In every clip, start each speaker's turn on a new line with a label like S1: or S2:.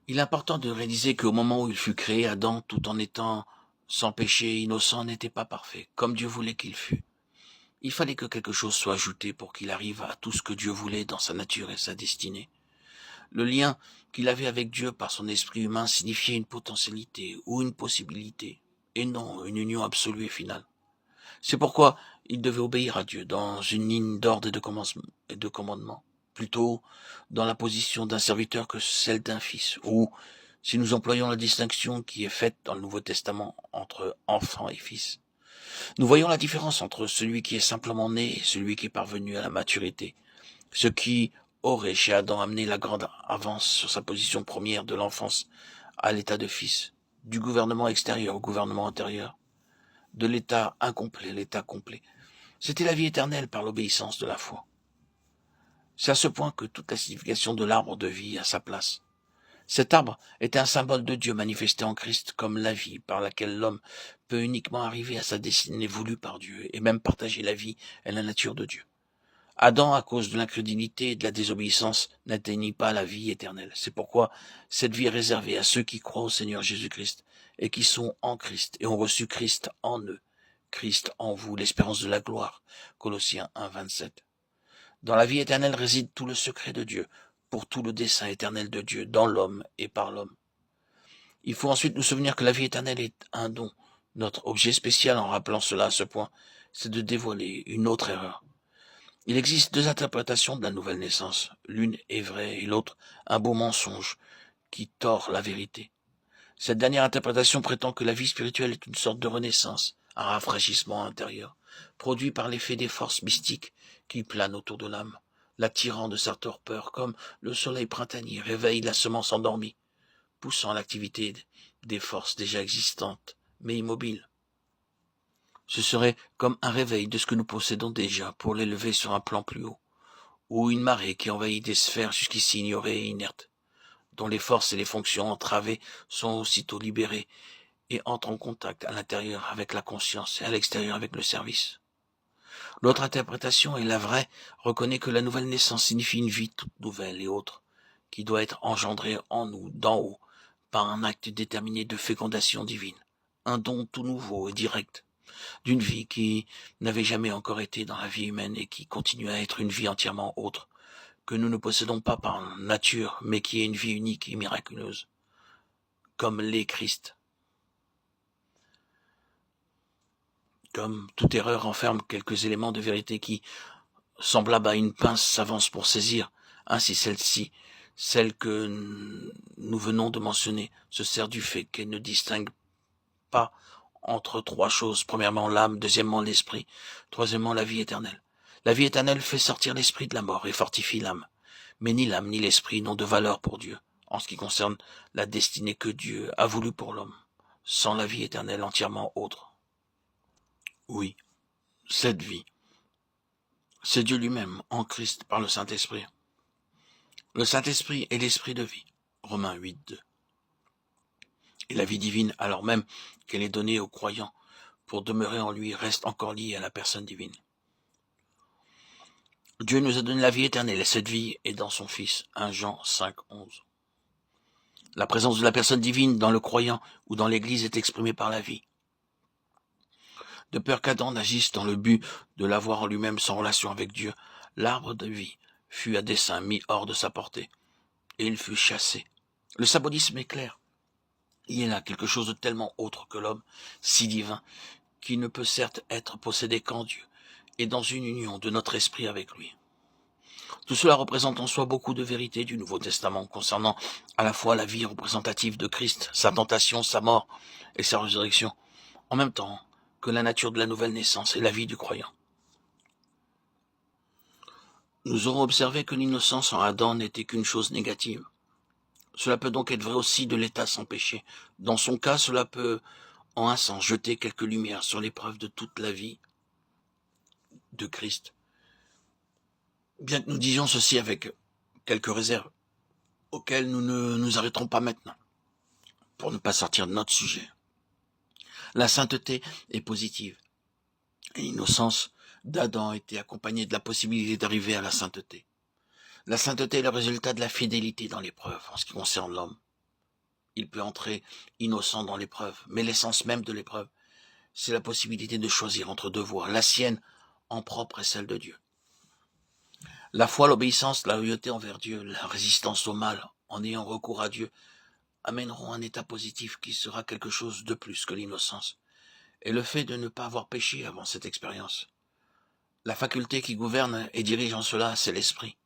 S1: Il est important de réaliser qu'au moment où il fut créé, Adam, tout en étant sans péché et innocent, n'était pas parfait, comme Dieu voulait qu'il fût. Il fallait que quelque chose soit ajouté pour qu'il arrive à tout ce que Dieu voulait dans sa nature et sa destinée. Le lien qu'il avait avec Dieu par son esprit humain signifiait une potentialité ou une possibilité, et non une union absolue et finale. C'est pourquoi il devait obéir à Dieu dans une ligne d'ordre et de commandement, plutôt dans la position d'un serviteur que celle d'un fils, ou, si nous employons la distinction qui est faite dans le Nouveau Testament entre enfant et fils, nous voyons la différence entre celui qui est simplement né et celui qui est parvenu à la maturité, ce qui aurait chez Adam amené la grande avance sur sa position première de l'enfance à l'état de fils, du gouvernement extérieur au gouvernement intérieur, de l'état incomplet à l'état complet. C'était la vie éternelle par l'obéissance de la foi. C'est à ce point que toute la signification de l'arbre de vie a sa place. Cet arbre était un symbole de Dieu manifesté en Christ comme la vie par laquelle l'homme peut uniquement arriver à sa destinée voulue par Dieu et même partager la vie et la nature de Dieu. Adam, à cause de l'incrédulité et de la désobéissance, n'atteignit pas la vie éternelle. C'est pourquoi cette vie est réservée à ceux qui croient au Seigneur Jésus-Christ et qui sont en Christ et ont reçu Christ en eux. Christ en vous, l'espérance de la gloire. Colossiens 1, 27. Dans la vie éternelle réside tout le secret de Dieu, pour tout le dessein éternel de Dieu, dans l'homme et par l'homme. Il faut ensuite nous souvenir que la vie éternelle est un don. Notre objet spécial en rappelant cela à ce point, c'est de dévoiler une autre erreur. Il existe deux interprétations de la nouvelle naissance. L'une est vraie et l'autre un beau mensonge qui tord la vérité. Cette dernière interprétation prétend que la vie spirituelle est une sorte de renaissance, un rafraîchissement intérieur, produit par l'effet des forces mystiques qui planent autour de l'âme, l'attirant de sa torpeur comme le soleil printanier réveille la semence endormie, poussant l'activité des forces déjà existantes, mais immobiles. Ce serait comme un réveil de ce que nous possédons déjà pour l'élever sur un plan plus haut, ou une marée qui envahit des sphères jusqu'ici ignorées et inertes, dont les forces et les fonctions entravées sont aussitôt libérées et entrent en contact à l'intérieur avec la conscience et à l'extérieur avec le service. L'autre interprétation, et la vraie, reconnaît que la nouvelle naissance signifie une vie toute nouvelle et autre, qui doit être engendrée en nous, d'en haut, par un acte déterminé de fécondation divine, un don tout nouveau et direct, d'une vie qui n'avait jamais encore été dans la vie humaine et qui continue à être une vie entièrement autre, que nous ne possédons pas par nature, mais qui est une vie unique et miraculeuse, comme l'est Christ. Comme toute erreur renferme quelques éléments de vérité qui, semblables à une pince, s'avancent pour saisir, ainsi celle-ci, celle que nous venons de mentionner, se sert du fait qu'elle ne distingue pas entre trois choses. Premièrement, l'âme, deuxièmement, l'esprit, troisièmement, la vie éternelle. La vie éternelle fait sortir l'esprit de la mort et fortifie l'âme. Mais ni l'âme ni l'esprit n'ont de valeur pour Dieu, en ce qui concerne la destinée que Dieu a voulu pour l'homme, sans la vie éternelle entièrement autre. Oui, cette vie, c'est Dieu lui-même, en Christ, par le Saint-Esprit. Le Saint-Esprit est l'esprit de vie. Romains 8, 2. Et la vie divine, alors même qu'elle est donnée aux croyants pour demeurer en lui, reste encore liée à la personne divine. Dieu nous a donné la vie éternelle et cette vie est dans son Fils. 1 Jean 5, 11. La présence de la personne divine dans le croyant ou dans l'Église est exprimée par la vie. De peur qu'Adam n'agisse dans le but de l'avoir en lui-même sans relation avec Dieu, l'arbre de vie fut à dessein mis hors de sa portée, et il fut chassé. Le symbolisme est clair. Il y a là quelque chose de tellement autre que l'homme, si divin, qui ne peut certes être possédé qu'en Dieu, et dans une union de notre esprit avec lui. Tout cela représente en soi beaucoup de vérités du Nouveau Testament concernant à la fois la vie représentative de Christ, sa tentation, sa mort et sa résurrection, en même temps que la nature de la nouvelle naissance et la vie du croyant. Nous aurons observé que l'innocence en Adam n'était qu'une chose négative. Cela peut donc être vrai aussi de l'état sans péché. Dans son cas, cela peut, en un sens, jeter quelques lumières sur l'épreuve de toute la vie de Christ. Bien que nous disions ceci avec quelques réserves, auxquelles nous ne nous arrêterons pas maintenant, pour ne pas sortir de notre sujet. La sainteté est positive. Et l'innocence d'Adam était accompagnée de la possibilité d'arriver à la sainteté. La sainteté est le résultat de la fidélité dans l'épreuve, en ce qui concerne l'homme. il peut entrer innocent dans l'épreuve. Mais l'essence même de l'épreuve, c'est la possibilité de choisir entre deux voies, la sienne en propre et celle de Dieu. La foi, l'obéissance, la loyauté envers Dieu, la résistance au mal, en ayant recours à Dieu, amèneront un état positif qui sera quelque chose de plus que l'innocence. Et le fait de ne pas avoir péché avant cette expérience. La faculté qui gouverne et dirige en cela, c'est l'esprit.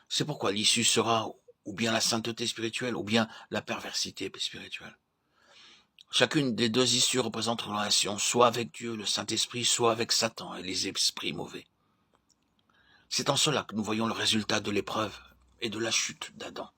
S1: C'est pourquoi l'issue sera ou bien la sainteté spirituelle ou bien la perversité spirituelle. Chacune des deux issues représente une relation soit avec Dieu, le Saint-Esprit, soit avec Satan et les esprits mauvais. C'est en cela que nous voyons le résultat de l'épreuve et de la chute d'Adam.